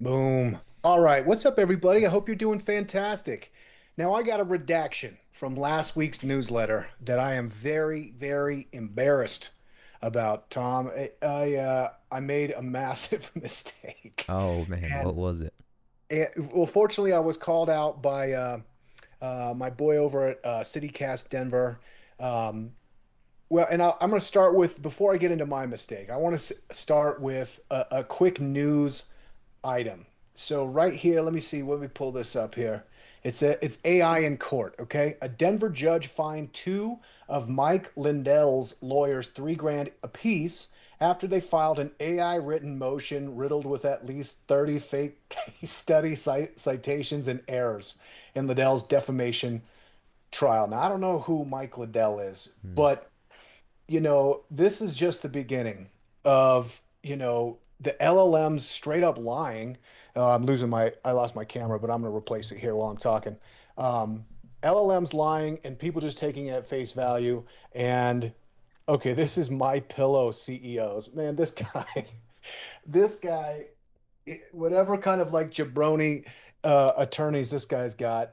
Boom. All right. What's up, everybody? I hope you're doing fantastic. Now, I got a redaction from last week's newsletter that I am very, very embarrassed about, Tom. I made a massive mistake. Oh man, And, what was it? well, fortunately, I was called out by my boy over at CityCast Denver. Um, I'm going to start with, before I get into my mistake, I want to start with a quick news item. So right here, let me see. Let me pull this up here. It's AI in court. Okay, a Denver judge fined two of Mike Lindell's lawyers 3 grand apiece after they filed an AI written motion riddled with at least 30 fake case study citations and errors in Lindell's defamation trial. Now I don't know who Mike Lindell is, Hmm. but this is just the beginning of, the LLMs straight up lying. I lost my camera, but I'm going to replace it here while I'm talking. Um, LLMs lying and people just taking it at face value. And okay, this is My Pillow CEOs. Man, this guy, this guy, whatever kind of like jabroni attorneys this guy's got,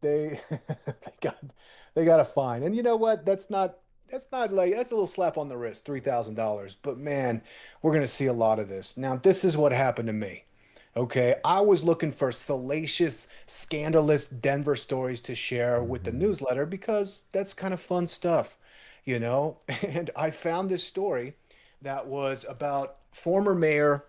they they got they got a fine. And you know what? That's not like that's a little slap on the wrist, $3,000. But man, we're gonna see a lot of this. Now, this is what happened to me. Okay, I was looking for salacious, scandalous Denver stories to share with the Hmm. newsletter because that's kind of fun stuff, you know? And I found this story that was about former mayor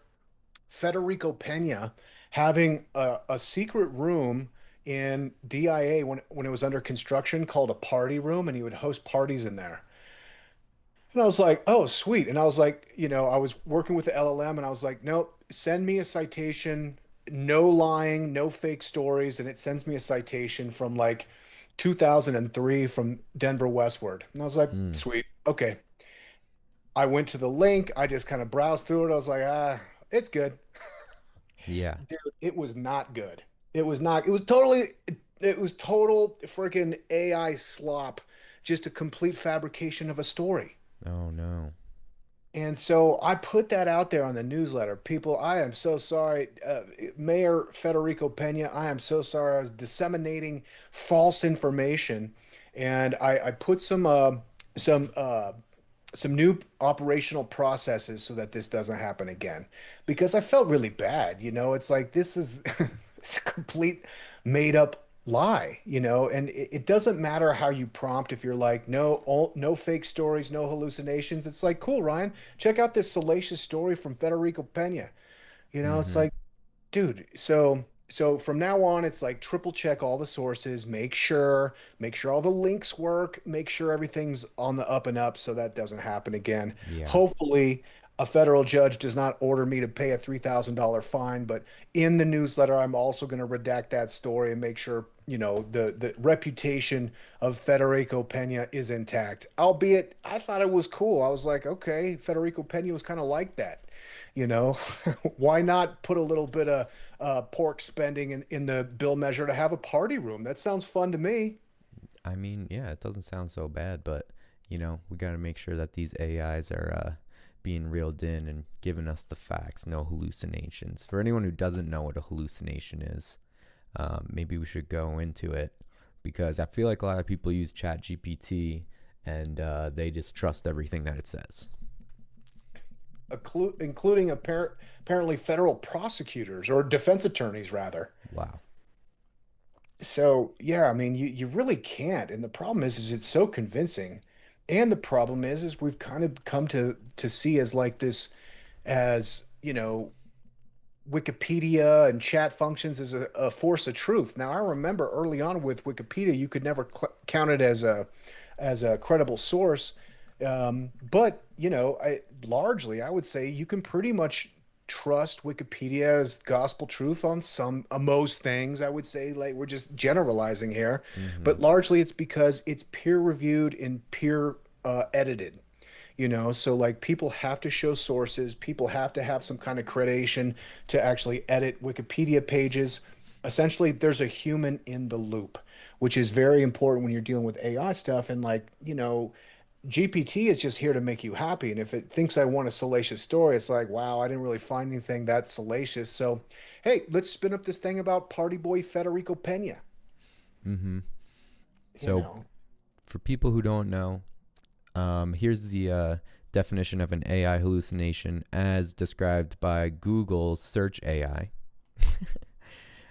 Federico Pena having a secret room in DIA when it was under construction called a party room, and he would host parties in there. And I was like, oh, sweet. And I was like, I was working with the LLM and I was like, nope, send me a citation, no lying, no fake stories. And it sends me a citation from like 2003 from Denver westward. And I was like, Hmm. sweet. Okay. I went to the link. I just kind of browsed through it. I was like, it's good. Yeah. Dude, it was not good. It was not, it was total freaking AI slop, just a complete fabrication of a story. Oh no. And so I put that out there on the newsletter. People, I am so sorry. Mayor Federico Pena, I am so sorry. I was disseminating false information. And I put some some new operational processes so that this doesn't happen again. Because I felt really bad. It's like this is it's a complete made up lie, and it doesn't matter how you prompt. If you're like, no fake stories, no hallucinations, it's like, cool, Ryan, check out this salacious story from Federico Pena. It's Hmm. like, dude, so from now on, it's like triple check all the sources, make sure all the links work, make sure everything's on the up and up so that doesn't happen again. Yeah. Hopefully, a federal judge does not order me to pay a $3,000 fine, but in the newsletter, I'm also going to redact that story and make sure, the reputation of Federico Pena is intact. Albeit, I thought it was cool. I was like, okay, Federico Pena was kind of like that. You know, why not put a little bit of pork spending in the bill measure to have a party room? That sounds fun to me. I mean, yeah, it doesn't sound so bad, but we got to make sure that these AIs are being reeled in and giving us the facts, no hallucinations. For anyone who doesn't know what a hallucination is, maybe we should go into it because I feel like a lot of people use Chat GPT and they just trust everything that it says. Including apparently federal prosecutors or defense attorneys, rather. Wow. So yeah, I mean, you really can't. And the problem is it's so convincing. And the problem is we've kind of come to see as like this, as Wikipedia and chat functions as a force of truth. Now, I remember early on with Wikipedia, you could never count it as a credible source. But largely, I would say you can pretty much trust Wikipedia as gospel truth on some most things. I would say, like, we're just generalizing here, Hmm. but largely it's because it's peer reviewed and peer edited. So like people have to show sources, people have to have some kind of accreditation to actually edit Wikipedia pages. Essentially, there's a human in the loop, which is very important when you're dealing with AI stuff. And like, GPT is just here to make you happy. And if it thinks I want a salacious story, it's like, wow, I didn't really find anything that salacious. So, hey, let's spin up this thing about party boy Federico Pena. Mm-hmm. You So know, for people who don't know, here's the definition of an AI hallucination as described by Google's Search AI.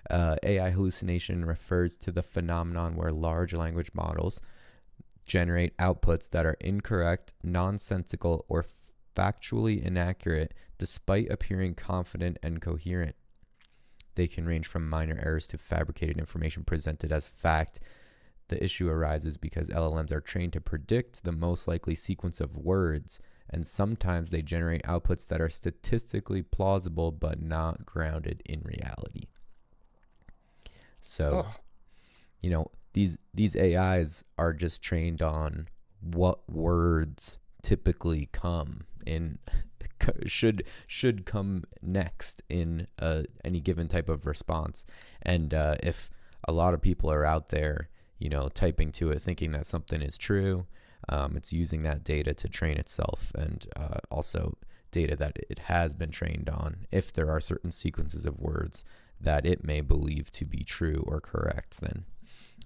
AI hallucination refers to the phenomenon where large language models generate outputs that are incorrect, nonsensical, or factually inaccurate despite appearing confident and coherent. They can range from minor errors to fabricated information presented as fact. The issue arises because LLMs are trained to predict the most likely sequence of words, and sometimes they generate outputs that are statistically plausible but not grounded in reality. So, oh, these AIs are just trained on what words typically come in should come next in any given type of response. And if a lot of people are out there, typing to it thinking that something is true, it's using that data to train itself, and also data that it has been trained on. If there are certain sequences of words that it may believe to be true or correct, then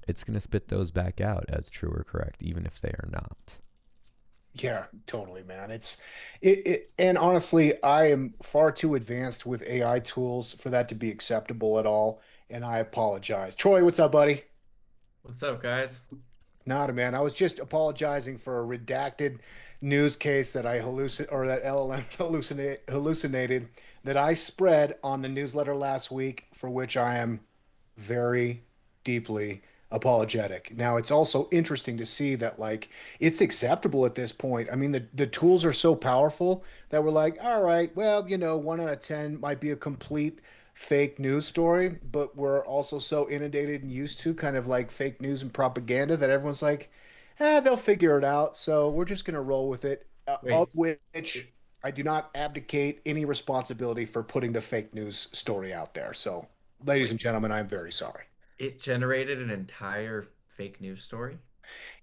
it's going to spit those back out as true or correct, even if they are not. yeah, totally, man. And honestly, I am far too advanced with AI tools for that to be acceptable at all. And I apologize. Troy, what's up, buddy? What's up, guys? Nada, man. I was just apologizing for a redacted news case that I hallucin or that LLM hallucinated that I spread on the newsletter last week, for which I am very deeply apologetic. Now, it's also interesting to see that like it's acceptable at this point. I mean, the tools are so powerful that we're like, all right, well, 1 out of 10 might be a complete fake news story, but we're also so inundated and used to kind of like fake news and propaganda that everyone's like, they'll figure it out. So we're just gonna roll with it. Of Wait, which it, I do not abdicate any responsibility for putting the fake news story out there. So, ladies wait, and gentlemen, I'm very sorry. it generated an entire fake news story?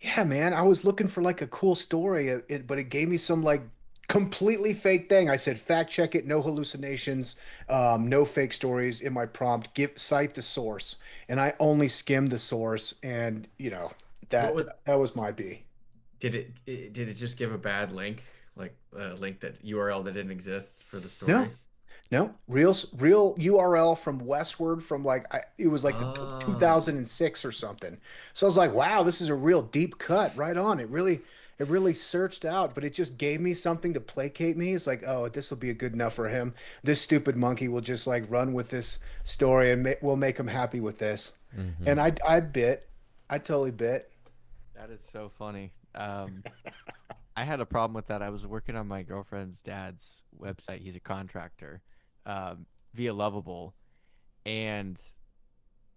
Yeah, man, I was looking for like a cool story, but it gave me some like completely fake thing. I said, fact check it, no hallucinations, no fake stories in my prompt. Cite the source, and I only skimmed the source, and What that was that was my B. did it just give a bad link? Like a link that URL that didn't exist for the No, story? no, real URL from Westward from it was like the Oh, 2006 or something. So I was like, wow, this is a real deep cut. Right on. It really searched out, but it just gave me something to placate me. It's like, oh, this will be good enough for him. This stupid monkey will just like run with this story and we'll make him happy with this. Mm-hmm. And I bit. I totally bit. That is so funny. I had a problem with that. I was working on my girlfriend's dad's website. He's a contractor, via Lovable, and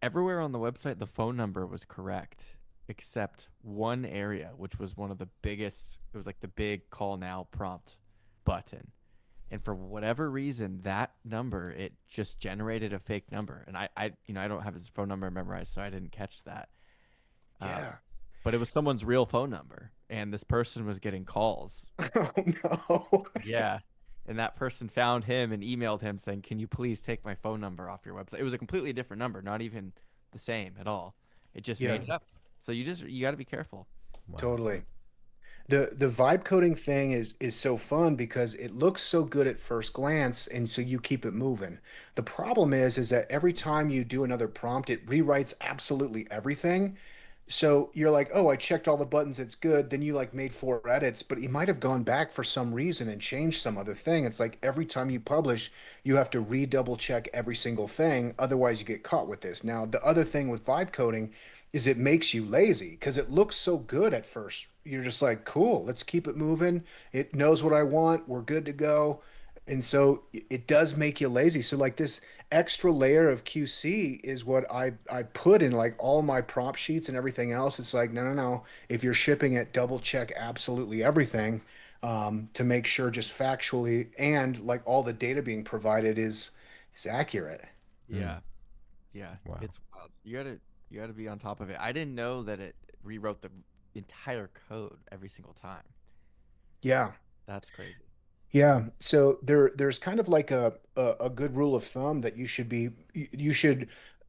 everywhere on the website the phone number was correct, except one area, which was one of the biggest. It was like the big call now prompt button, and for whatever reason, that number it just generated a fake number, and I don't have his phone number memorized, so I didn't catch that. Um, Yeah. but it was someone's real phone number, and this person was getting calls. Oh no. Yeah. And that person found him and emailed him saying, "Can you please take my phone number off your website?" It was a completely different number, not even the same at all. It just Yeah, made it up. So you got to be careful. Wow. totally. The vibe coding thing is so fun because it looks so good at first glance, and so you keep it moving. The problem is that every time you do another prompt, it rewrites absolutely everything. So you're like, oh, I checked all the buttons, it's good. Then you like made 4 edits, but you might have gone back for some reason and changed some other thing. It's like every time you publish, you have to re-double check every single thing. Otherwise, you get caught with this. Now, the other thing with vibe coding is it makes you lazy because it looks so good at first. You're just like, cool, let's keep it moving. It knows what I want. We're good to go. And so it does make you lazy. So like this extra layer of QC is what I put in like all my prompt sheets and everything else. It's like, no, no, no. If you're shipping it, double check absolutely everything to make sure just factually and like all the data being provided is accurate. Mm. Yeah. Yeah. Wow. It's wild. You got to be on top of it. I didn't know that it rewrote the entire code every single time. Yeah. That's crazy. Yeah. So there's kind of like a good rule of thumb that you should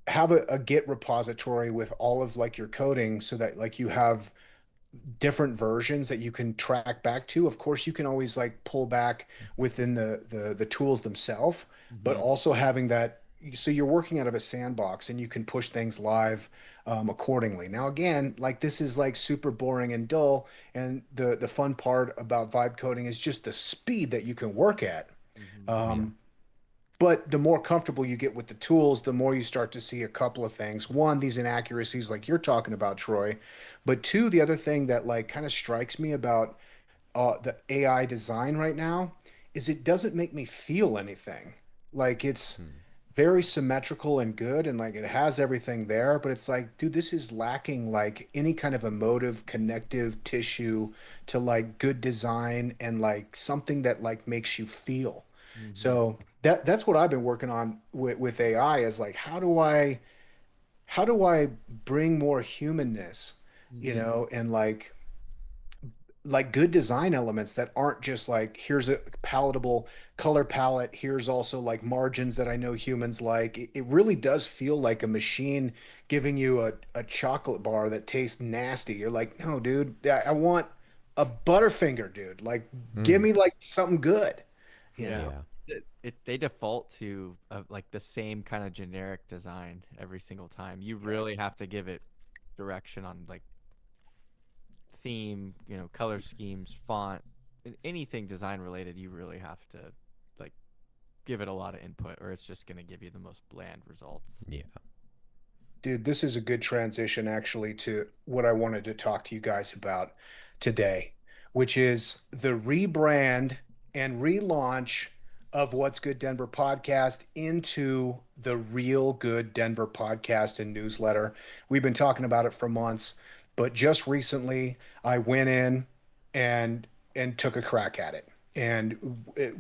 have a Git repository with all of like your coding so that like you have different versions that you can track back to. Of course, you can always like pull back within the tools themselves, but Hmm. also having that so you're working out of a sandbox and you can push things live accordingly. Now, again, like this is like super boring and dull, and the fun part about vibe coding is just the speed that you can work at. Hmm. Yeah. Um, but the more comfortable you get with the tools, the more you start to see a couple of things. One, these inaccuracies like you're talking about, Troy. But two, the other thing that like kind of strikes me about the AI design right now is it doesn't make me feel anything. Like it's Hmm. very symmetrical and good and like it has everything there, but it's like, dude, this is lacking like any kind of emotive connective tissue to like good design and like something that like makes you feel. Hmm. So that's what I've been working on with AI is like how do I bring more humanness, you Hmm. know, and like good design elements that aren't just like here's a palatable color palette, here's also like margins that I know humans like. It really does feel like a machine giving you a chocolate bar that tastes nasty. You're like, no, dude, I want a Butterfinger, dude. Like, give Mm. me like something good, you Yeah. know? Yeah. They default to like the same kind of generic design every single time. You really have to give it direction on like theme, color schemes, font, anything design related. You really have to like give it a lot of input, or it's just going to give you the most bland results. Yeah. Dude, this is a good transition actually to what I wanted to talk to you guys about today, which is the rebrand and relaunch of What's Good Denver podcast into the Real Good Denver podcast and newsletter. We've been talking about it for months, but just recently I went in and took a crack at it. And I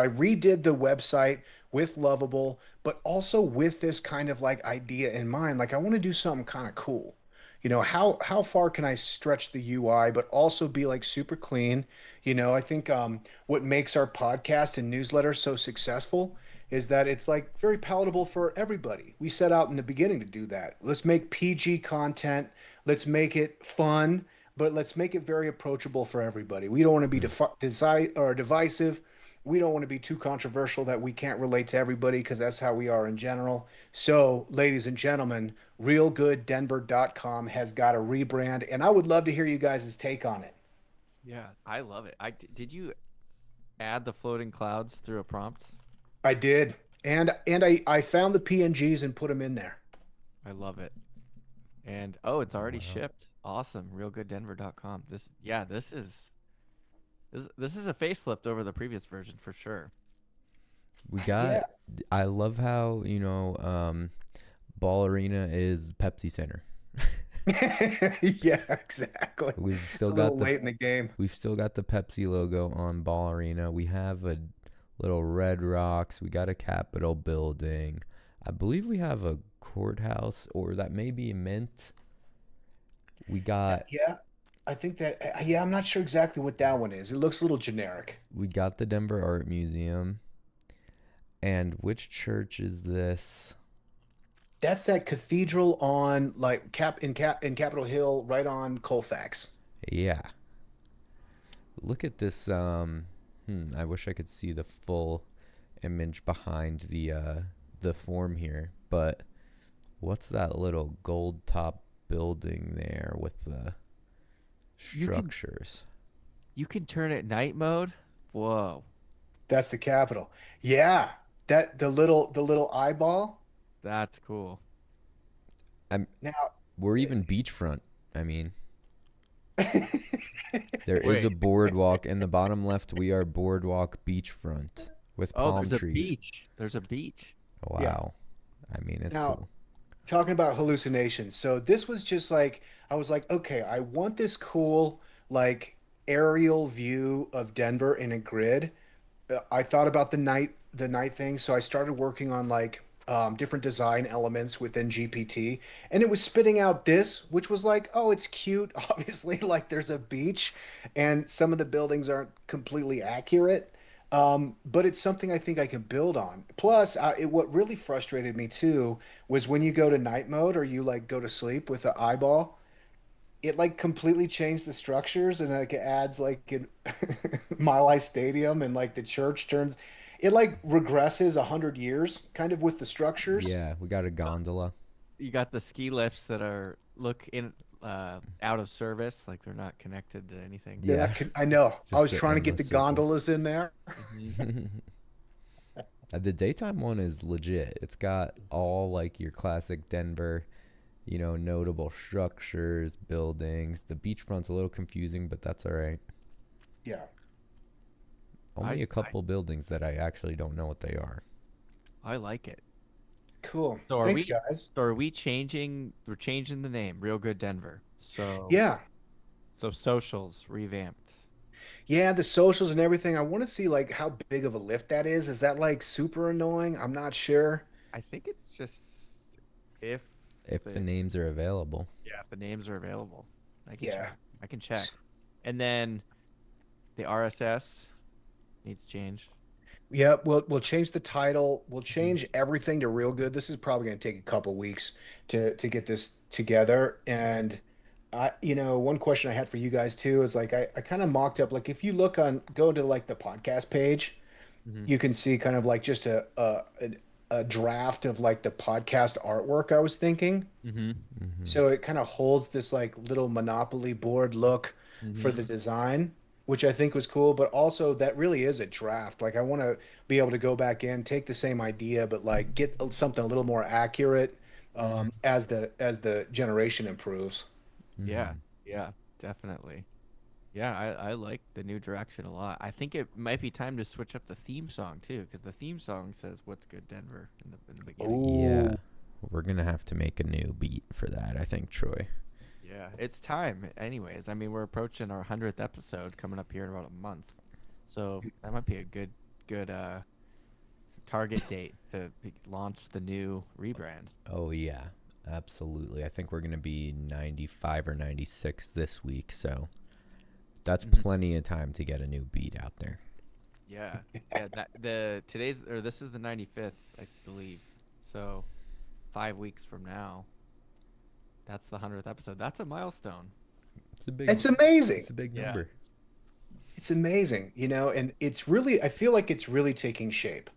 redid the website with Lovable, but also with this kind of like idea in mind. Like I want to do something kind of cool. You know, how far can I stretch the UI, but also be like super clean? You know, I think what makes our podcast and newsletter so successful is that it's like very palatable for everybody. We set out in the beginning to do that. Let's make PG content. Let's make it fun, but let's make it very approachable for everybody. We don't want to be Hmm. divisive. We don't want to be too controversial that we can't relate to everybody because that's how we are in general. So, ladies and gentlemen, realgooddenver.com has got a rebrand, and I would love to hear you guys' take on it. Yeah, I love it. Did you add the floating clouds through a prompt? I did. And I found the PNGs and put them in there. I love it. And oh, it's already Wow. shipped. Awesome. Realgooddenver.com. This is a facelift over the previous version for sure. We got. Yeah. I love how Ball Arena is Pepsi Center. Yeah, exactly. We've It's still a got little the late in the game. we've still got the Pepsi logo on Ball Arena. We have a little Red Rocks. We got a Capitol building. I believe we have a courthouse, or that may be Mint. We got Yeah, I think that, yeah, I'm not sure exactly what that one is. It looks a little generic. we got the Denver Art Museum. And which church is this? That's that cathedral on like in Capitol Hill, right on Colfax. Yeah. Look at this. I wish I could see the full image behind the form here. But what's that little gold top building there with the You can structures? you can turn it night mode. Whoa, That's the Capitol. Yeah, that the little eyeball. that's cool. I'm Now, we're even beachfront. I mean, there is a Wait. boardwalk in the bottom left. We are boardwalk beachfront with Oh, palm there's a trees. beach. There's a beach. yeah. Wow. I mean, it's Now, cool. talking about hallucinations. So this was just like I was like, okay, I want this cool like aerial view of Denver in a grid. I thought about the night thing, so I started working on like different design elements within GPT, and it was spitting out this, which was like, oh, it's cute. Obviously, like there's a beach, and some of the buildings aren't completely accurate, but it's something I think I can build on. Plus, what really frustrated me too was when you go to night mode or you like go to sleep with the eyeball, it like completely changed the structures and like it adds like in Mile High Stadium and like the church turns it like regresses 100 years kind of with the structures. Yeah, we got a gondola. You got the ski lifts that are look in out of service, like they're not connected to anything. Yeah, I know. I was just an trying to get the endless circle. gondolas in there. Hmm. The daytime one is legit. It's got all like your classic Denver, notable structures, buildings. The beachfront's a little confusing, but that's all right. Yeah. Only a couple buildings that I actually don't know what they are. I like it. Cool. So are Thanks, we guys. so are we changing we're changing the name, Real Good Denver. Yeah. So socials revamped. Yeah, the socials and everything. I want to see like how big of a lift that is. Is that like super annoying? I'm not sure. I think it's just if If the the names are available. yeah, if the names are available. I can Yeah. check. I can check. And then the RSS needs change. Yeah, we'll change the title. We'll Mhm. change everything to real good. This is probably going to take a couple weeks to get this together. And one question I had for you guys too is like I kind of mocked up like if you go to like the podcast page, Mhm. you can see kind of like just a draft of like the podcast artwork I was thinking. Mhm. Hmm. So it kind of holds this like little Monopoly board look for Mhm. the design, which I think was cool. But also that really is a draft. Like I want to be able to go back in, take the same idea, but like get something a little more accurate Mhm. as the generation improves. Yeah. Hmm. Yeah, definitely. Yeah, I like the new direction a lot. I think it might be time to switch up the theme song too, because the theme song says "What's good, Denver" in the beginning. Yeah, Oh, we're gonna have to make a new beat for that, I think, Troy. Yeah, it's time. Anyways, I mean, we're approaching our 100th episode coming up here in about a month, so that might be a good target date to launch the new rebrand. Oh yeah, absolutely. I think we're gonna be 95 or 96 this week, so that's Mhm. plenty of time to get a new beat out there. Yeah, yeah. This is the 95th, I believe. So 5 weeks from now, that's the 100th episode. That's a milestone. It's a big, it's amazing. it's a big Yeah. number. It's amazing, and I feel like it's really taking shape.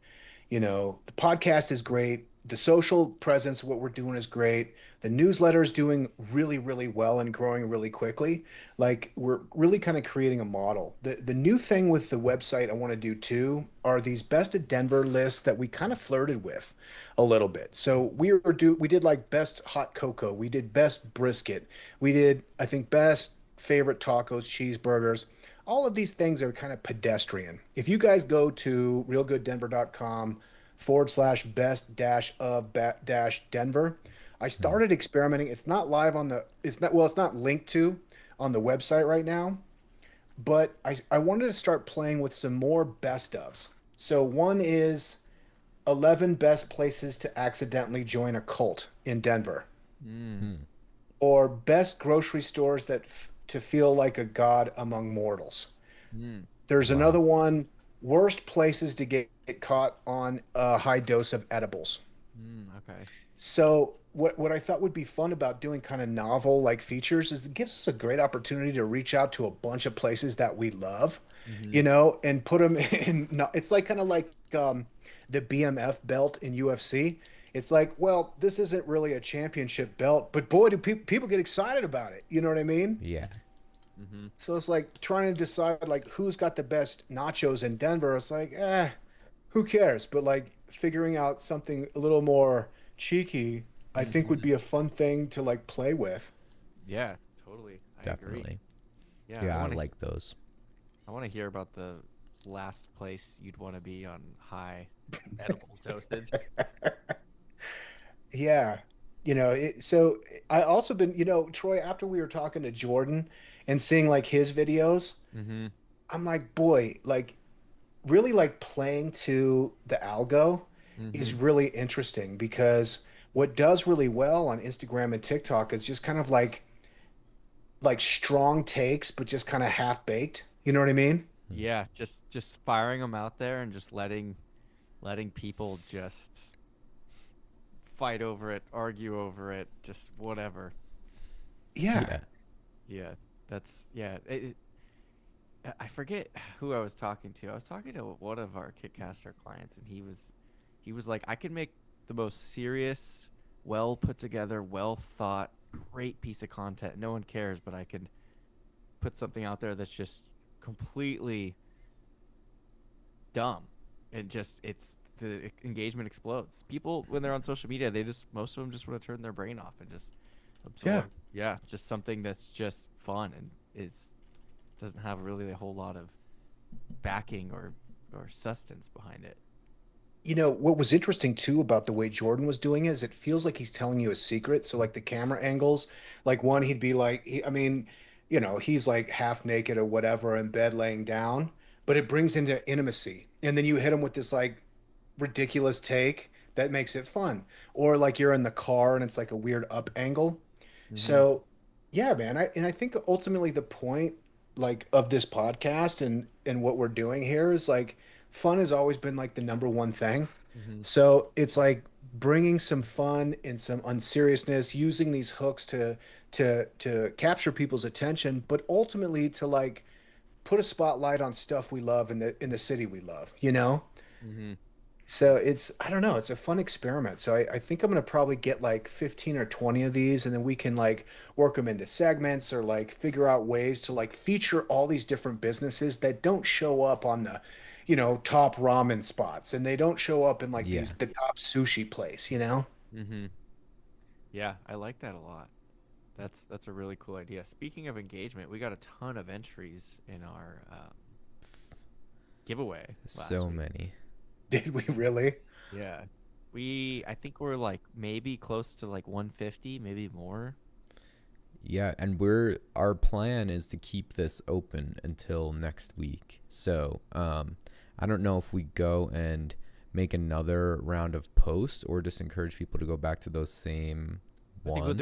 The podcast is great. The social presence, what we're doing is great. The newsletter is doing really, really well and growing really quickly. Like we're really kind of creating a model. The new thing with the website I want to do too are these best of Denver lists that we kind of flirted with a little bit. So we did like best hot cocoa, we did best brisket, we did I think best favorite tacos, cheeseburgers. All of these things are kind of pedestrian. If you guys go to realgooddenver.com/best dash Denver, I Hmm. started experimenting. It's not live on it's not linked to on the website right now, but I wanted to start playing with some more best ofs. So one is 11 best places to accidentally join a cult in Denver, Mm. Hmm. or best grocery stores to feel like a god among mortals. Mm. There's another Wow. one, worst places to get caught on a high dose of edibles. Mm. Okay. So what I thought would be fun about doing kind of novel like features is it gives us a great opportunity to reach out to a bunch of places that we love, Hmm. and put them in. It's like kind of like the BMF belt in UFC. It's like, well, this isn't really a championship belt, but boy, do people get excited about it. You know what I mean? Yeah. Hmm. So it's like trying to decide like who's got the best nachos in Denver. It's like, who cares? But like figuring out something a little more cheeky, I think would Hmm. be a fun thing to like play with. Yeah, totally. I agree. Definitely. Yeah, Yeah, I like those. I want to hear about the last place you'd want to be on high edible dosage. Yeah. So I also been, Troy, after we were talking to Jordan and seeing like his videos, Hmm. I'm like, boy, like really like playing to the algo is Mm-hmm. really interesting because what does really well on Instagram and TikTok is just kind of like strong takes, but just kind of half baked. You know what I mean? Hmm. Yeah, just firing them out there and just letting people just fight over it, argue over it, just whatever. Yeah. Yeah. Yeah, that's yeah. I forget who I was talking to. I was talking to one of our Kitcaster clients, and he was like, I can make the most serious, well put together, well thought, great piece of content. No one cares, but I can put something out there that's just completely dumb, and just it's the engagement explodes. People when they're on social media, they just most of them just want to turn their brain off and just Yeah. absorb. Yeah, just something that's just fun and is doesn't have really a whole lot of backing or sustenance behind it. You know, what was interesting too about the way Jordan was doing it is it feels like he's telling you a secret. So like the camera angles, like one, he'd be like, I mean, he's like half naked or whatever in bed laying down, but it brings into intimacy. And then you hit him with this like ridiculous take that makes it fun. Or like you're in the car and it's like a weird up angle. Mm-hmm. So yeah, man. I think ultimately the point like of this podcast and what we're doing here is like fun has always been like the number one thing. Mm-hmm. So it's like bringing some fun and some unseriousness, using these hooks to capture people's attention, but ultimately to like put a spotlight on stuff we love in the city we love, you know? Mm-hmm. So it's, I don't know, it's a fun experiment. So I think I'm gonna probably get like 15 or 20 of these, and then we can like work them into segments or like figure out ways to like feature all these different businesses that don't show up on the, top ramen spots, and they don't show up in like Yeah. the top sushi place, you know? Mm-hmm. Yeah, I like that a lot. That's a really cool idea. Speaking of engagement, we got a ton of entries in our giveaway last So week. many. Did we really? Yeah. I think we're like maybe close to like 150, maybe more. Yeah, and our plan is to keep this open until next week. So, I don't know if we go and make another round of posts or just encourage people to go back to those same I think ones.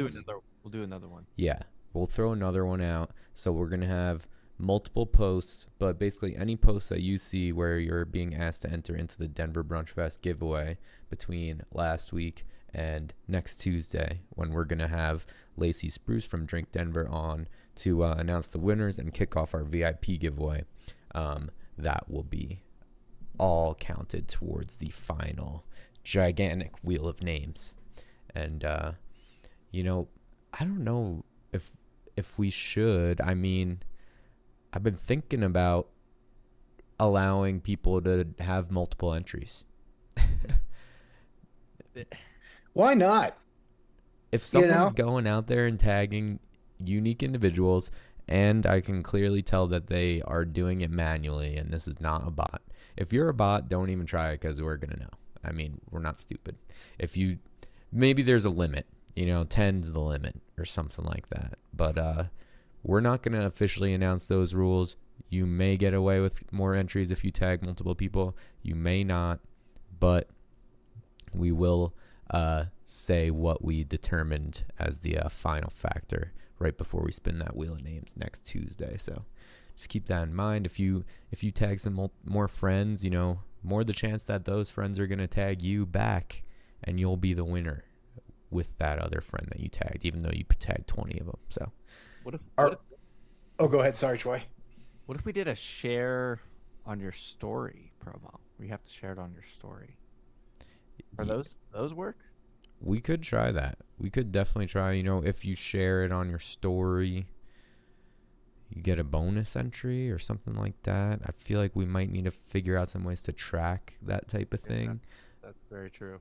we'll do another one. Yeah, we'll throw another one out. So we're going to have multiple posts, but basically any posts that you see where you're being asked to enter into the Denver Brunch Fest giveaway between last week and next Tuesday, when we're going to have Lacey Spruce from Drink Denver on to announce the winners and kick off our VIP giveaway. That will be all counted towards the final gigantic wheel of names. And, I don't know if we should. I mean, I've been thinking about allowing people to have multiple entries. Why not? If You know? someone's going out there and tagging unique individuals, and I can clearly tell that they are doing it manually and this is not a bot. If you're a bot, don't even try it because we're going to know. I mean, we're not stupid. Maybe there's a limit, 10's the limit or something like that. But we're not going to officially announce those rules. You may get away with more entries if you tag multiple people. You may not, but we will say what we determined as the final factor right before we spin that wheel of names next Tuesday. So just keep that in mind. If you tag some more friends, more the chance that those friends are going to tag you back, and you'll be the winner with that other friend that you tagged, even though you tagged 20 of them. So What if Are, oh, go ahead. Sorry, Troy. what if we did a share on your story promo? We have to share it on your story. Are those work? we could try that. We could definitely try, if you share it on your story, you get a bonus entry or something like that. I feel like we might need to figure out some ways to track that type of Yeah, thing. that's very true.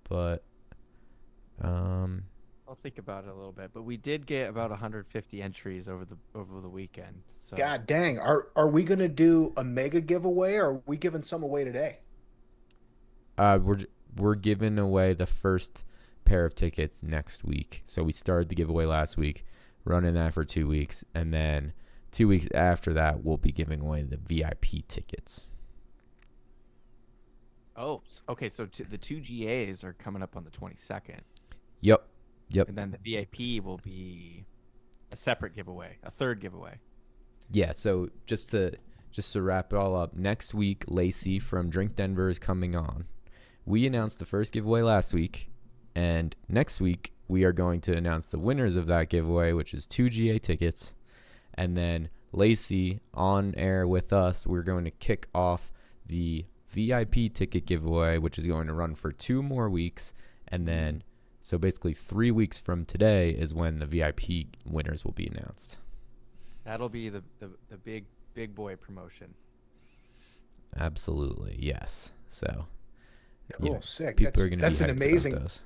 But I'll think about it a little bit, but we did get about 150 entries over the weekend. So God dang. Are we gonna do a mega giveaway or are we giving some away today? we're giving away the first pair of tickets next week. So we started the giveaway last week, running that for 2 weeks, and then 2 weeks after that we'll be giving away the VIP tickets. Oh, okay. So the two GAs are coming up on the 22nd, Yep. Yep. and then the VIP will be a separate giveaway, a third giveaway. Yeah, so just to wrap it all up, next week Lacey from Drink Denver is coming on. We announced the first giveaway last week, and next week we are going to announce the winners of that giveaway, which is two GA tickets. And then Lacey on air with us, we're going to kick off the VIP ticket giveaway, which is going to run for 2 more weeks. And then, so basically 3 weeks from today is when the VIP winners will be announced. That'll be the big boy promotion. Absolutely, yes. So, yeah, Cool, sick. people are going to be That's an hyped about amazing those.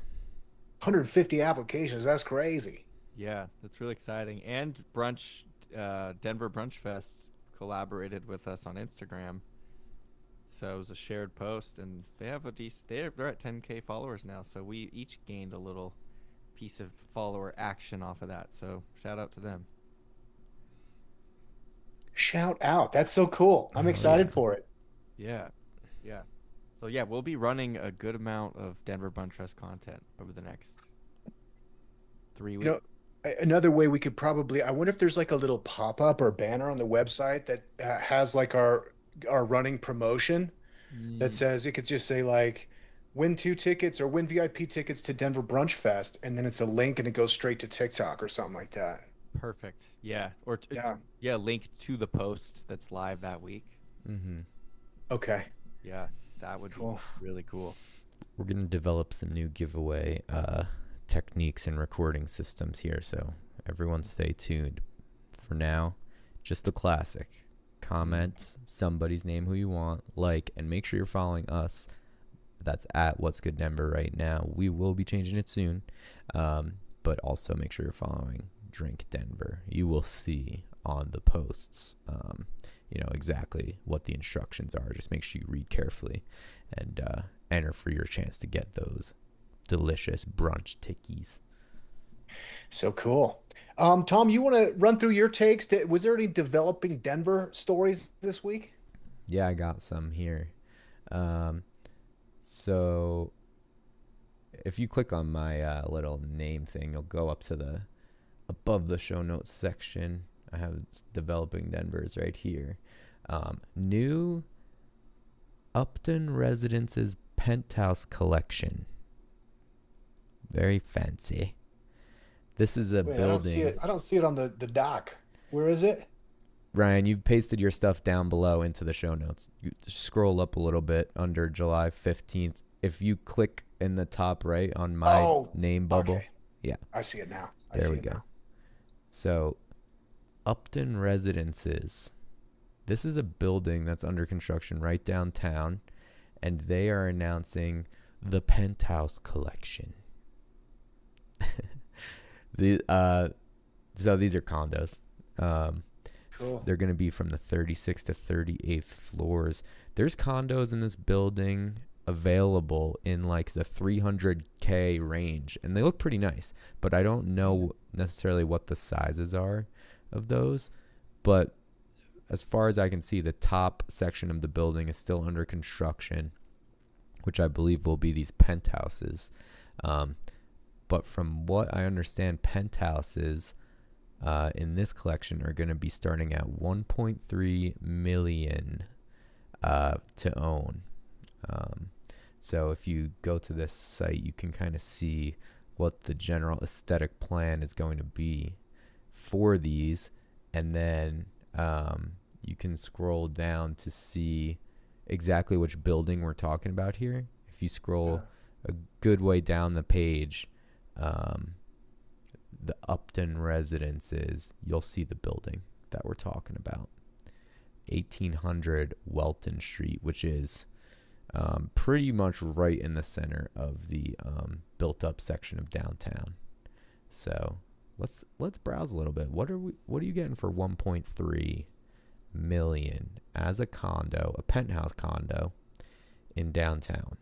150 applications. That's crazy. Yeah, that's really exciting. And Denver Brunch Fest collaborated with us on Instagram. So it was a shared post, and they have a decent. They're at 10K followers now. So we each gained a little piece of follower action off of that. So shout out to them. Shout out. That's so cool. I'm Oh yeah, excited for it. Yeah, yeah. So yeah, we'll be running a good amount of Denver Brunch Fest content over the next three You know, weeks. another way we could probably, I wonder if there's like a little pop-up or banner on the website that has like our running promotion that Mm, says it could just say like win 2 tickets or win VIP tickets to Denver Brunch Fest, and then it's a link and it goes straight to TikTok or something like that. perfect. Yeah, or Yeah. yeah, link to the post that's live that week. hmm Okay. Yeah, that would be Cool. really cool. we're going to develop some new giveaway techniques and recording systems here. So everyone stay tuned. For now, just the classic. Comment somebody's name who you want, like, and make sure you're following us. That's at What's Good Denver right now. We will be changing it soon. But also make sure you're following Drink Denver. You will see on the posts, exactly what the instructions are. Just make sure you read carefully and enter for your chance to get those delicious brunch tickies. So cool. Tom, you want to run through your takes? Was there any developing Denver stories this week? Yeah, I got some here. Um, so if you click on my little name thing, you'll go up to the above the show notes section. I have developing Denver's right here. New Upton Residences penthouse collection. Very fancy. This is a Wait, I don't see building. it. I don't see it on the doc. Where is it? Ryan, you've pasted your stuff down below into the show notes. You scroll up a little bit under July 15th. If you click in the top right on my Oh, name bubble, okay. yeah, I see it now. I there see we it go. now. So, Upton Residences. This is a building that's under construction right downtown, and they are announcing the penthouse collection. the So these are condos. Um, Cool. they're going to be from the 36th to 38th floors. There's condos in this building available in like the 300K range, and they look pretty nice, but I don't know necessarily what the sizes are of those. But as far as I can see, the top section of the building is still under construction, which I believe will be these penthouses. Um, but from what I understand, penthouses in this collection are going to be starting at 1.3 million to own. Um, so if you go to this site, you can kind of see what the general aesthetic plan is going to be for these, and then you can scroll down to see exactly which building we're talking about here. If you scroll a good way down the page, the Upton Residences, you'll see the building that we're talking about. 1800 Welton Street, which is pretty much right in the center of the built-up section of downtown. So let's browse a little bit. What are you getting for 1.3 million as a condo, a penthouse condo in downtown?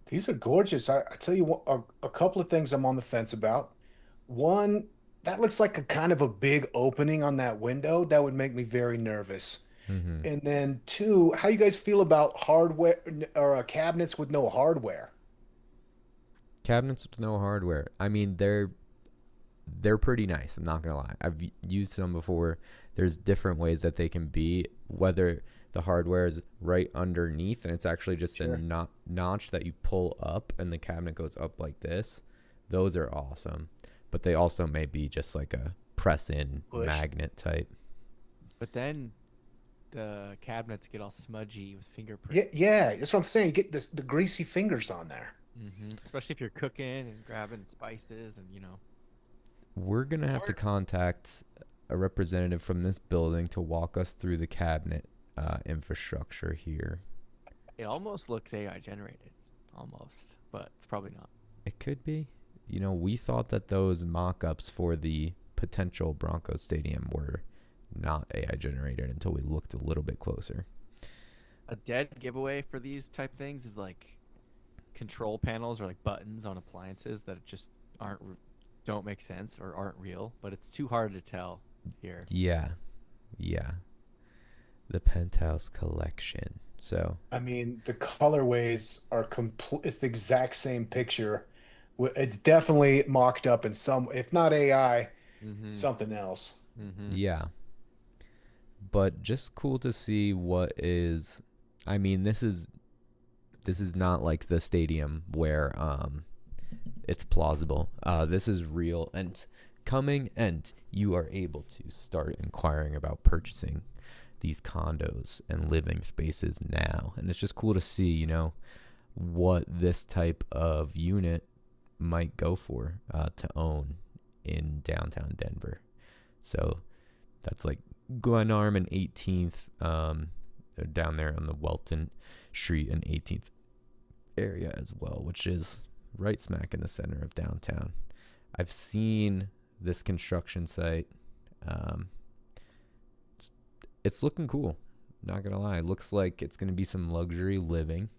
These are gorgeous. I tell you what, a couple of things I'm on the fence about. One, that looks like a kind of a big opening on that window. That would make me very nervous. Mm-hmm. And then two, how you guys feel about hardware or cabinets with no hardware? Cabinets with no hardware. I mean, they're pretty nice. I'm not gonna lie. I've used them before. There's different ways that they can be. Whether the hardware is right underneath and it's actually just a Sure. notch that you pull up and the cabinet goes up like this. Those are awesome. But they also may be just like a press in Push. magnet type. But then the cabinets get all smudgy with Yeah, fingerprints. yeah, that's what I'm saying. You get this the greasy fingers on there. Especially if you're cooking and grabbing spices and We're gonna have to contact a representative from this building to walk us through the cabinet infrastructure here. it almost looks AI generated, almost, but it's probably not. It could be. We thought that those mock-ups for the potential Broncos stadium were not AI generated until we looked a little bit closer. A dead giveaway for these type things is like control panels or like buttons on appliances that just don't make sense or aren't real, but it's too hard to tell here. Yeah, yeah. The Penthouse collection. So, I mean, the colorways are complete. It's the exact same picture. It's definitely mocked up in some, if not AI, Mm-hmm. something else. Mm-hmm. yeah. But just cool to see what is I mean, this is not like the stadium where it's plausible. This is real and coming, and you are able to start inquiring about purchasing these condos and living spaces now. And it's just cool to see, what this type of unit might go for to own in downtown Denver. So that's like Glenarm and 18th, down there on the Welton Street and 18th area as well, which is right smack in the center of downtown. I've seen this construction site. Um, it's looking cool. Not gonna lie, it looks like it's gonna be some luxury living,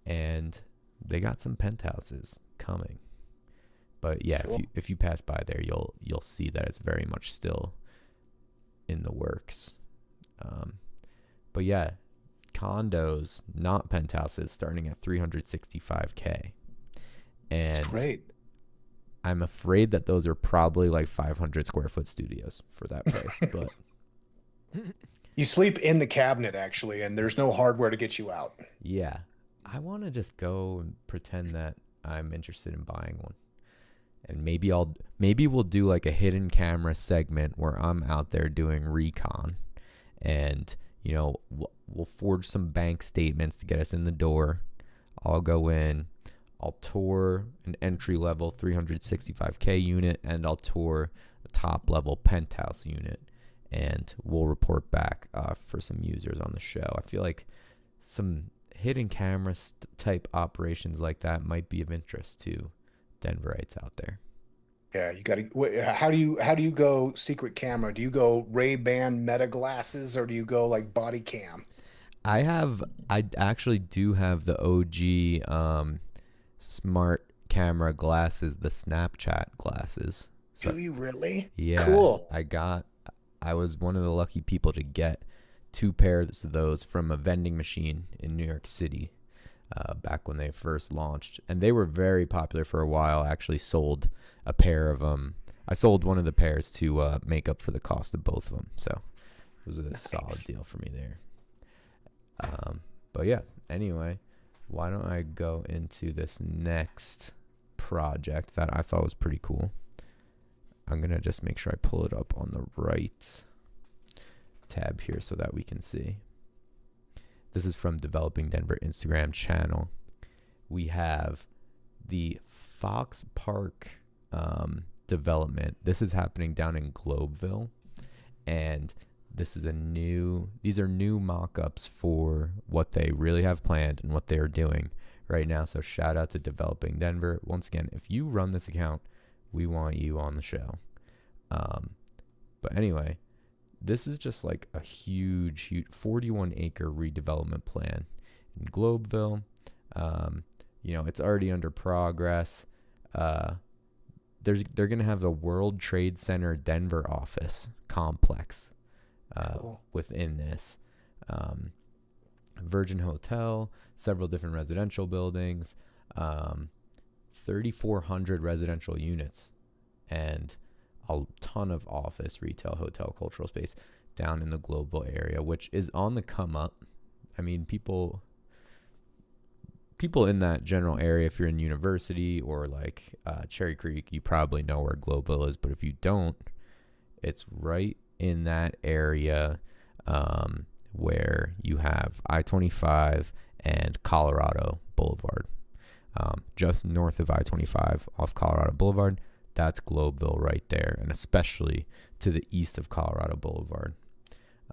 and they got some penthouses coming. But yeah, Cool. if you pass by there, you'll see that it's very much still in the works. Um, but yeah, condos, not penthouses, starting at 365K, It's and great. I'm afraid that those are probably like 500 square foot studios for that price. But You sleep in the cabinet actually, and there's no hardware to get you out. yeah, I want to just go and pretend that I'm interested in buying one. And maybe we'll do like a hidden camera segment where I'm out there doing recon, and we'll forge some bank statements to get us in the door. I'll go in, I'll tour an entry level 365K unit, and I'll tour a top level penthouse unit, and we'll report back for some users on the show. I feel like some hidden camera type operations like that might be of interest to Denverites out there. Yeah, you got to. How do you go secret camera? Do you go Ray-Ban Meta glasses or do you go like body cam? I actually do have the OG smart camera glasses, the Snapchat glasses. So Do you really? yeah, Cool. I was one of the lucky people to get two pairs of those from a vending machine in New York City, back when they first launched, and they were very popular for a while. I actually sold a pair of them. I sold one of the pairs to make up for the cost of both of them, so it was a solid Nice. deal for me there. But yeah, anyway, why don't I go into this next project that I thought was pretty cool. I'm going to just make sure I pull it up on the right tab here so that we can see. This is from Developing Denver Instagram channel. We have the Fox Park development. This is happening down in Globeville, and these are new mock-ups for what they really have planned and what they are doing right now. So shout out to Developing Denver. Once again, if you run this account, we want you on the show. But anyway, this is just like a huge 41 acre redevelopment plan in Globeville. It's already under progress. They're going to have the World Trade Center Denver office complex Cool. within this. Um, Virgin Hotel, several different residential buildings, um, 3,400 residential units, and a ton of office, retail, hotel, cultural space down in the Globeville area, which is on the come up. I mean, people in that general area, if you're in University or like Cherry Creek, you probably know where Globeville is. But if you don't, it's right in that area where you have I-25 and Colorado Boulevard. Just north of I-25 off Colorado Boulevard, that's Globeville right there, and especially to the east of Colorado Boulevard.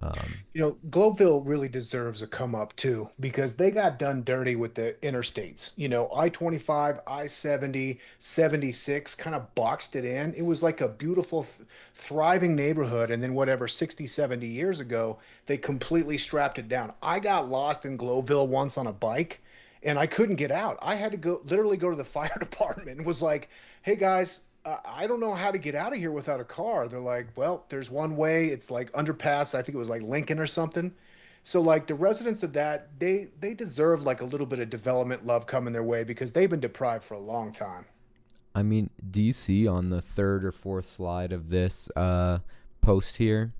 Um, Globeville really deserves a come up too because they got done dirty with the interstates. I-25, I-70, 76 kind of boxed it in. It was like a beautiful, thriving neighborhood. And then whatever, 60, 70 years ago, they completely strapped it down. I got lost in Globeville once on a bike and I couldn't get out. I had to literally go to the fire department and was like, hey guys, I don't know how to get out of here without a car. They're like, well, there's one way. It's like underpass. I think it was like Lincoln or something. So like the residents of that, they deserve like a little bit of development love coming their way because they've been deprived for a long time. I mean, do you see on the third or fourth slide of this post here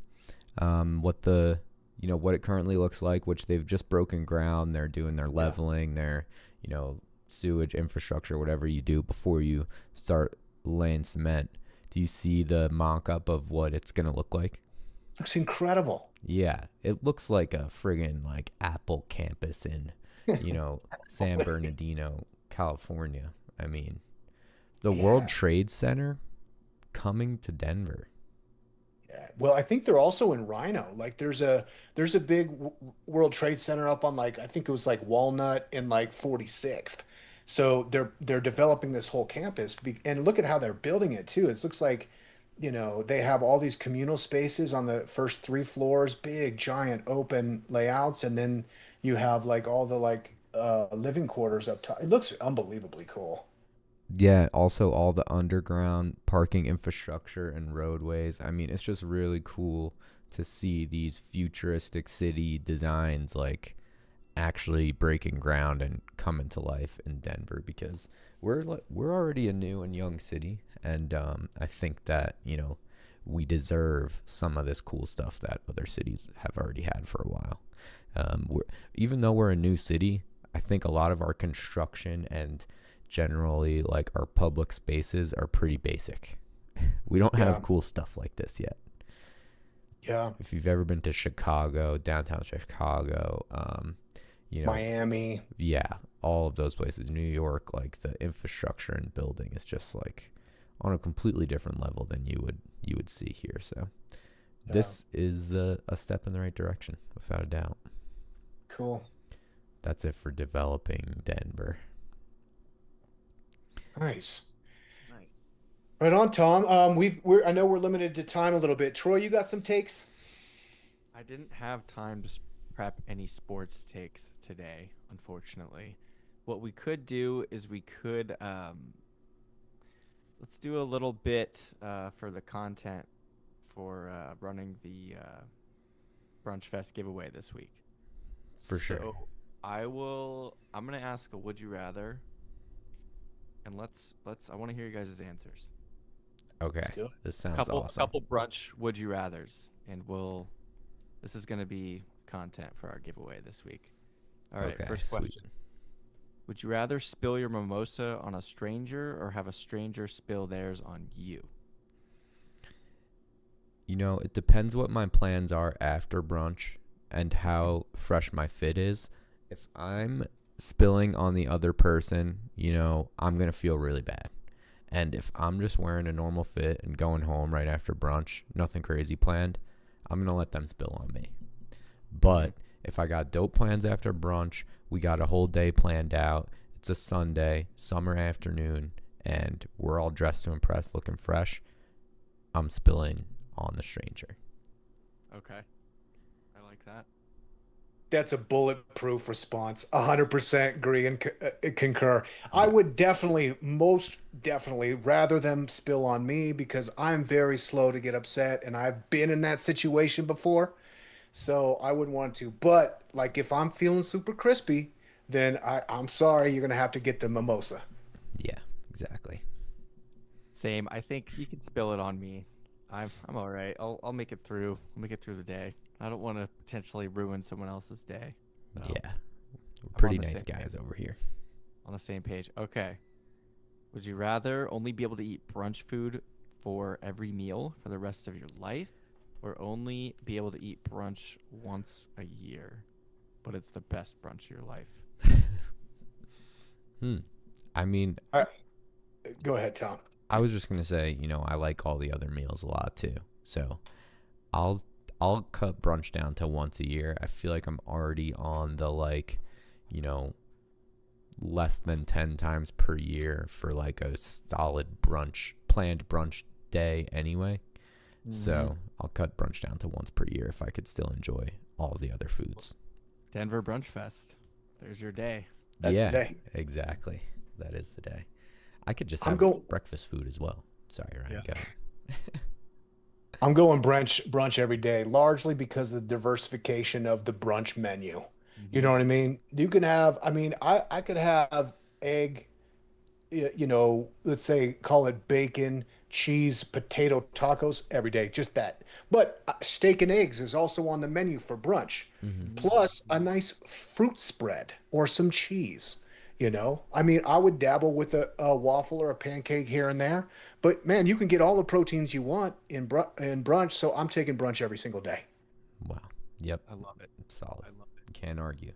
what what it currently looks like, which they've just broken ground. They're doing their Yeah. leveling, their sewage infrastructure, whatever you do before you start laying cement. Do you see the mock-up of what it's gonna look like? Looks incredible. Yeah, it looks like a friggin' like Apple campus in, San Bernardino, California. I mean, the World Yeah. Trade Center coming to Denver. Yeah. Well, I think they're also in Rhino. Like there's a big World Trade Center up on like I think it was like Walnut and like 46th. So they're developing this whole campus and look at how they're building it too. It looks like, they have all these communal spaces on the first three floors, big giant open layouts, and then you have like all the like living quarters up top. It looks unbelievably cool. Yeah, also all the underground parking infrastructure and roadways. I mean, it's just really cool to see these futuristic city designs like actually breaking ground and coming to life in Denver because we're already a new and young city, and I think that we deserve some of this cool stuff that other cities have already had for a while. Even though we're a new city, I think a lot of our construction and generally like our public spaces are pretty basic. We don't have Yeah. cool stuff like this yet. Yeah. If you've ever been to Chicago, downtown Chicago, you know, Miami. yeah, all of those places, New York, like the infrastructure and building is just like on a completely different level than you would see here. So Yeah. this is a step in the right direction, without a doubt. Cool. That's it for developing Denver. Nice. Nice. Right on, Tom. I know we're limited to time a little bit. Troy, you got some takes? I didn't have time to prep any sports takes today, unfortunately. What we could do is we could let's do a little bit for the content for running the Brunch Fest giveaway this week. For sure. So I'm gonna ask a would you rather, and I want to hear you guys' answers. Okay. Let's do it. This sounds Couple awesome. couple brunch would you rathers, and this is gonna be content for our giveaway this week. All right, Okay, first sweet. question. Would you rather spill your mimosa on a stranger or have a stranger spill theirs on you? It depends what my plans are after brunch and how fresh my fit is. If I'm spilling on the other person, I'm going to feel really bad. And if I'm just wearing a normal fit and going home right after brunch, nothing crazy planned, I'm going to let them spill on me. But if I got dope plans after brunch, we got a whole day planned out. It's a Sunday, summer afternoon, and we're all dressed to impress, looking fresh. I'm spilling on the stranger. Okay, I like that. That's a bulletproof response. 100% agree and concur. I Yeah. would most definitely rather them spill on me because I'm very slow to get upset and I've been in that situation before. So I wouldn't want to. But like if I'm feeling super crispy, then I'm sorry, you're gonna have to get the mimosa. Yeah, exactly. Same. I think you can spill it on me. I'm all right. I'll make it through. I'll make it through the day. I don't want to potentially ruin someone else's day. So Yeah, we're I'm on pretty the nice same page. guys over here. On the same page. Okay. Would you rather only be able to eat brunch food for every meal for the rest of your life, or only be able to eat brunch once a year, but it's the best brunch of your life? Hmm. I mean, I, Go ahead, Tom. I was just gonna say, I like all the other meals a lot too. So I'll I'll cut brunch down to once a year. I feel like I'm already on the you know, less than 10 times per year for like a solid planned brunch day anyway. Mm-hmm. So I'll cut brunch down to once per year if I could still enjoy all the other foods. Denver Brunch Fest. There's your day. That's the Yeah, day. exactly. That is the day. I could just I'm have going. breakfast food as well. Sorry, Ryan. Yeah. Go ahead. I'm going brunch every day, largely because of the diversification of the brunch menu. You Mm-hmm. know what I mean? You can have, I mean, I could have egg, let's say call it bacon, cheese, potato tacos every day, just that. But steak and eggs is also on the menu for brunch, Hmm. plus a Mm-hmm. nice fruit spread or some cheese. I mean, I would dabble with a waffle or a pancake here and there, but man, you can get all the proteins you want in brunch. So I'm taking brunch every single day. Wow. Yep. I love it. Solid. I love it. Can't argue.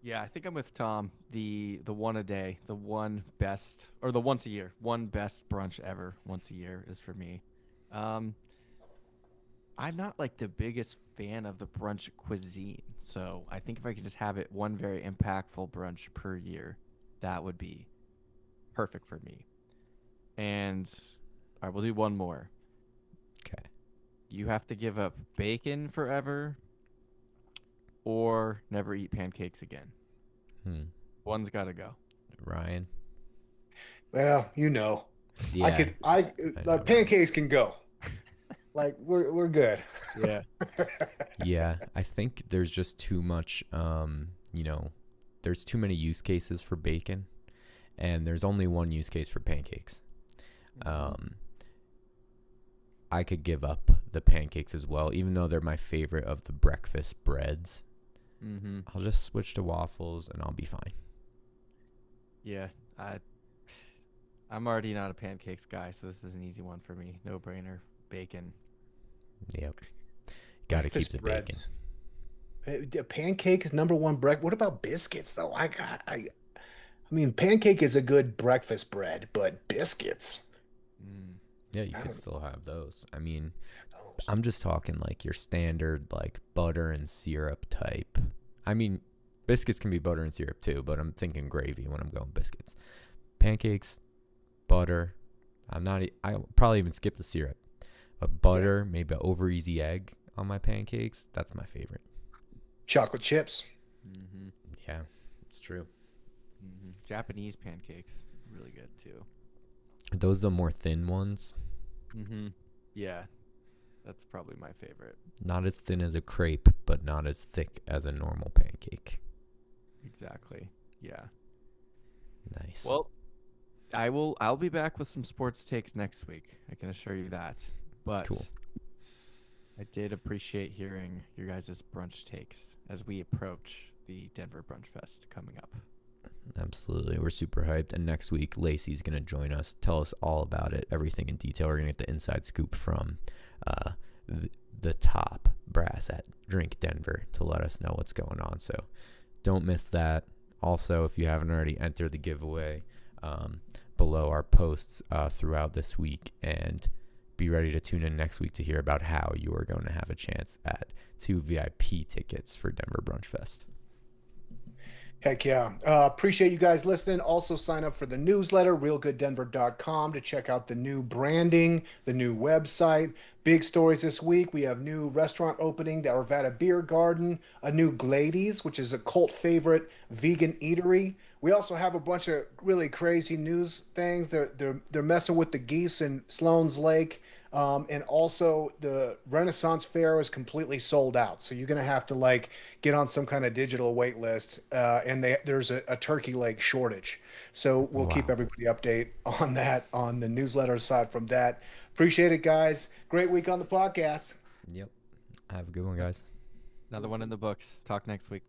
Yeah, I think I'm with Tom. The one a day, the one best, or the once a year, one best brunch ever once a year is for me. Um, I'm not like the biggest fan of the brunch cuisine, so I think if I could just have it one very impactful brunch per year, that would be perfect for me. And all right, we'll do one more. Okay. You have to give up bacon forever or never eat pancakes again. Hmm. One's got to go. Ryan. Well, I Yeah, could, I, I the know, Ryan. pancakes can go. Like we're good. Yeah. Yeah, I think there's just too much, there's too many use cases for bacon, and there's only one use case for pancakes. Mhm. Um, I could give up the pancakes as well, even though they're my favorite of the breakfast breads. Mhm. I'll just switch to waffles and I'll be fine. Yeah. I I'm already not a pancakes guy, so this is an easy one for me. No brainer. Bacon. Yep. Got to keep Breakfast the bacon. breads. The pancake is number one break. What about biscuits though? I mean, pancake is a good breakfast bread, but biscuits, Mm. Yeah, you I could don't still have those. I mean, know those. I'm just talking like your standard like butter and syrup type. I mean, biscuits can be butter and syrup too, but I'm thinking gravy when I'm going biscuits. Pancakes, butter. I'll probably even skip the syrup. But Yeah, butter, maybe an over easy egg on my pancakes. That's my favorite. chocolate chips. Mhm. Yeah, it's true. Mhm. Japanese pancakes, really good too. Those are the more thin ones, Mhm. Yeah, that's probably my favorite. not as thin as a crepe, but not as thick as a normal pancake. Exactly. Yeah. Nice. Well, I'll be back with some sports takes next week. I can assure you that. Cool. But I did appreciate hearing your guys' brunch takes as we approach the Denver Brunch Fest coming up. Absolutely. We're super hyped. And next week, Lacey's going to join us, tell us all about it, everything in detail. We're going to get the inside scoop from uh, the top brass at Drink Denver to let us know what's going on. So don't miss that. Also, if you haven't already, enter the giveaway um, below our posts throughout this week. And be ready to tune in next week to hear about how you are going to have a chance at 2 VIP tickets for Denver Brunch Fest. Heck yeah. Appreciate you guys listening. Also, sign up for the newsletter, realgooddenver.com, to check out the new branding, the new website. big stories this week. We have new restaurant opening, the Arvada Beer Garden, a new Glady's, which is a cult favorite vegan eatery. We also have a bunch of really crazy news things. They're messing with the geese in Sloan's Lake. And also the Renaissance Fair is completely sold out. So you're gonna have to like get on some kind of digital wait list. And there's a turkey leg shortage. So we'll keep Wow. everybody update on that on the newsletter aside from that. Appreciate it, guys. Great week on the podcast. Yep. Have a good one, guys. Another one in the books. Talk next week.